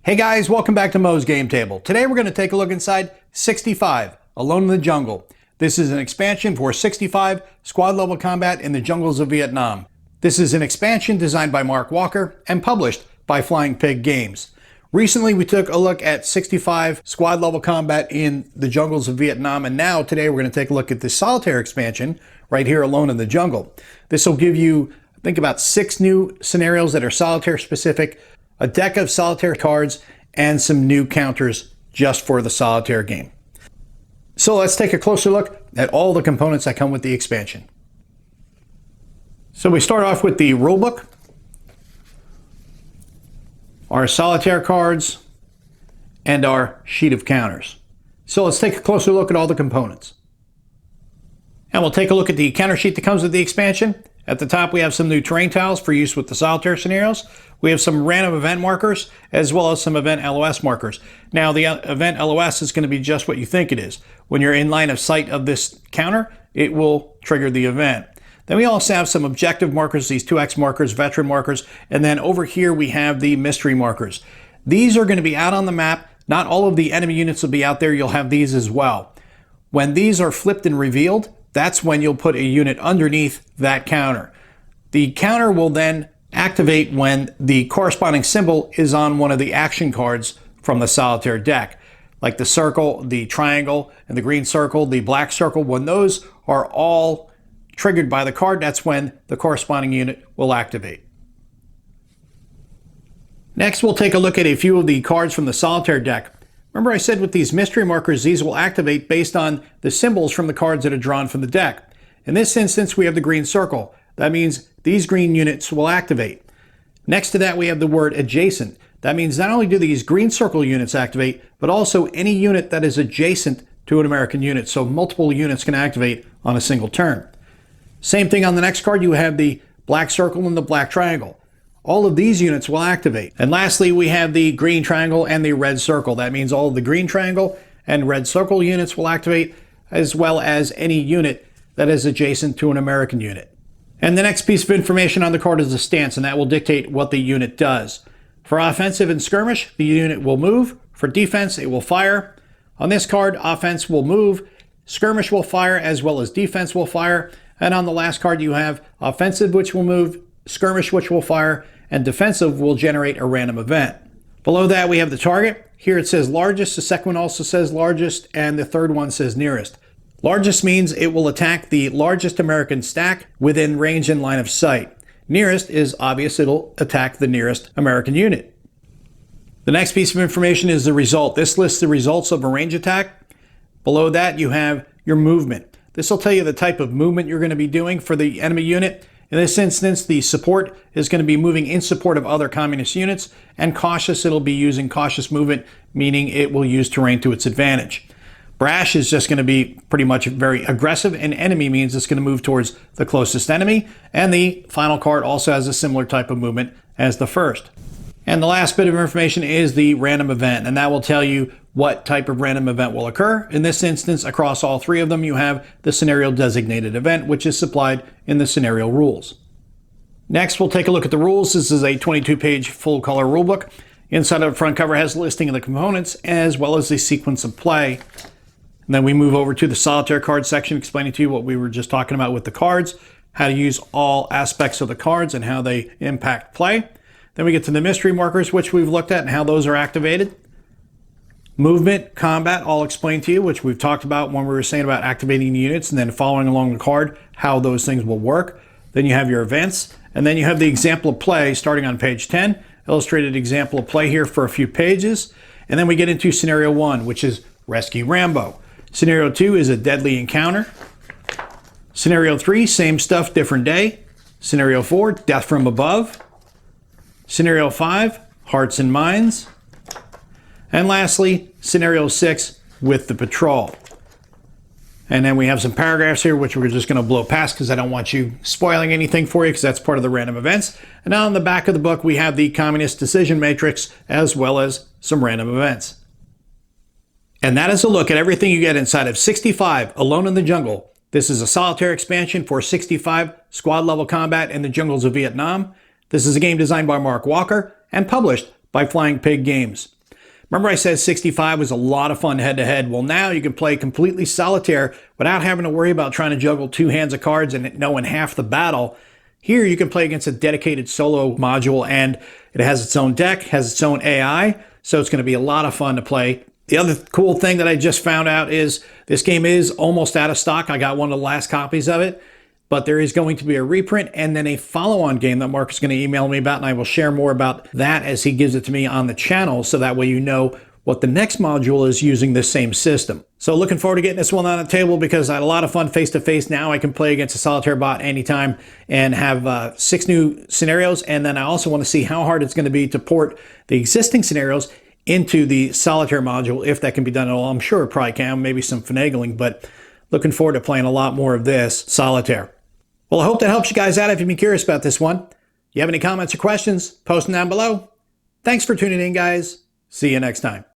Hey guys, welcome back to Mo's Game Table. Today we're going to take a look inside 65, Alone in the Jungle. This is an expansion for 65, squad level combat in the jungles of Vietnam. This is an expansion designed by Mark Walker and published by Flying Pig Games. Recently we took a look at 65 squad level combat in the jungles of Vietnam, and now today we're going to take a look at the Solitaire expansion right here, Alone in the Jungle. This will give you, I think, about 6 new scenarios that are Solitaire specific, a deck of Solitaire cards, and some new counters just for the Solitaire game. So let's take a closer look at all the components that come with the expansion. So we start off with the rulebook, our Solitaire cards, and our sheet of counters. So let's take a closer look at all the components. And we'll take a look at the counter sheet that comes with the expansion. At the top we have some new terrain tiles for use with the Solitaire scenarios. We have some random event markers as well as some event LOS markers. Now the event LOS is going to be just what you think it is. When you're in line of sight of this counter, it will trigger the event. Then we also have some objective markers, these 2X markers, veteran markers, and then over here we have the mystery markers. These are going to be out on the map. Not all of the enemy units will be out there. You'll have these as well. When these are flipped and revealed, that's when you'll put a unit underneath that counter. The counter will then activate when the corresponding symbol is on one of the action cards from the Solitaire deck, like the circle, the triangle, and the green circle, the black circle. When those are all triggered by the card, that's when the corresponding unit will activate. Next, we'll take a look at a few of the cards from the Solitaire deck. Remember I said with these mystery markers, these will activate based on the symbols from the cards that are drawn from the deck. In this instance, we have the green circle. That means these green units will activate. Next to that, we have the word adjacent. That means not only do these green circle units activate, but also any unit that is adjacent to an American unit. So multiple units can activate on a single turn. Same thing on the next card, you have the black circle and the black triangle. All of these units will activate. And lastly, we have the green triangle and the red circle. That means all of the green triangle and red circle units will activate, as well as any unit that is adjacent to an American unit. And the next piece of information on the card is the stance, and that will dictate what the unit does. For offensive and skirmish, the unit will move. For defense, it will fire. On this card, offense will move, skirmish will fire, as well as defense will fire. And on the last card, you have offensive, which will move, skirmish, which will fire, and defensive will generate a random event. Below that, we have the target. Here it says largest, the second one also says largest, and the third one says nearest. Largest means it will attack the largest American stack within range and line of sight. Nearest is obvious, it'll attack the nearest American unit. The next piece of information is the result. This lists the results of a range attack. Below that, you have your movement. This will tell you the type of movement you're going to be doing for the enemy unit. In this instance, the support is going to be moving in support of other communist units, and cautious, it'll be using cautious movement, meaning it will use terrain to its advantage. Brash is just going to be pretty much very aggressive, and enemy means it's going to move towards the closest enemy, and the final card also has a similar type of movement as the first. And the last bit of information is the random event, and that will tell you what type of random event will occur. In this instance, across all 3 of them, you have the scenario designated event, which is supplied in the scenario rules. Next, we'll take a look at the rules. This is a 22-page full-color rulebook. Inside of the front cover has a listing of the components as well as the sequence of play. And then we move over to the Solitaire card section, explaining to you what we were just talking about with the cards, how to use all aspects of the cards and how they impact play. Then we get to the mystery markers, which we've looked at and how those are activated. Movement, combat, all explained to you, which we've talked about when we were saying about activating the units and then following along the card, how those things will work. Then you have your events, and then you have the example of play starting on page 10, illustrated example of play here for a few pages. And then we get into scenario 1, which is Rescue Rambo. Scenario 2 is a deadly encounter. Scenario 3, same stuff, different day. Scenario 4, death from above. Scenario 5, hearts and minds. And lastly, scenario 6 with the patrol. And then we have some paragraphs here, which we're just going to blow past because I don't want you spoiling anything for you, because that's part of the random events. And now on the back of the book, we have the communist decision matrix as well as some random events. And that is a look at everything you get inside of 65 Alone in the Jungle. This is a Solitaire expansion for 65 squad level combat in the jungles of Vietnam. This is a game designed by Mark Walker and published by Flying Pig Games. Remember I said 65 was a lot of fun head-to-head? Well, now you can play completely solitaire without having to worry about trying to juggle two hands of cards and knowing half the battle. Here you can play against a dedicated solo module, and it has its own deck, has its own AI, so it's going to be a lot of fun to play. The other cool thing that I just found out is this game is almost out of stock. I got one of the last copies of it, but there is going to be a reprint and then a follow-on game that Mark is going to email me about, and I will share more about that as he gives it to me on the channel, so that way you know what the next module is using this same system. So looking forward to getting this one on the table, because I had a lot of fun face-to-face. Now I can play against a solitaire bot anytime and have 6 new scenarios, and then I also want to see how hard it's going to be to port the existing scenarios into the solitaire module, if that can be done at all. I'm sure it probably can, maybe some finagling, but looking forward to playing a lot more of this solitaire. Well, I hope that helps you guys out if you've been curious about this one. You have any comments or questions, post them down below. Thanks for tuning in, guys. See you next time.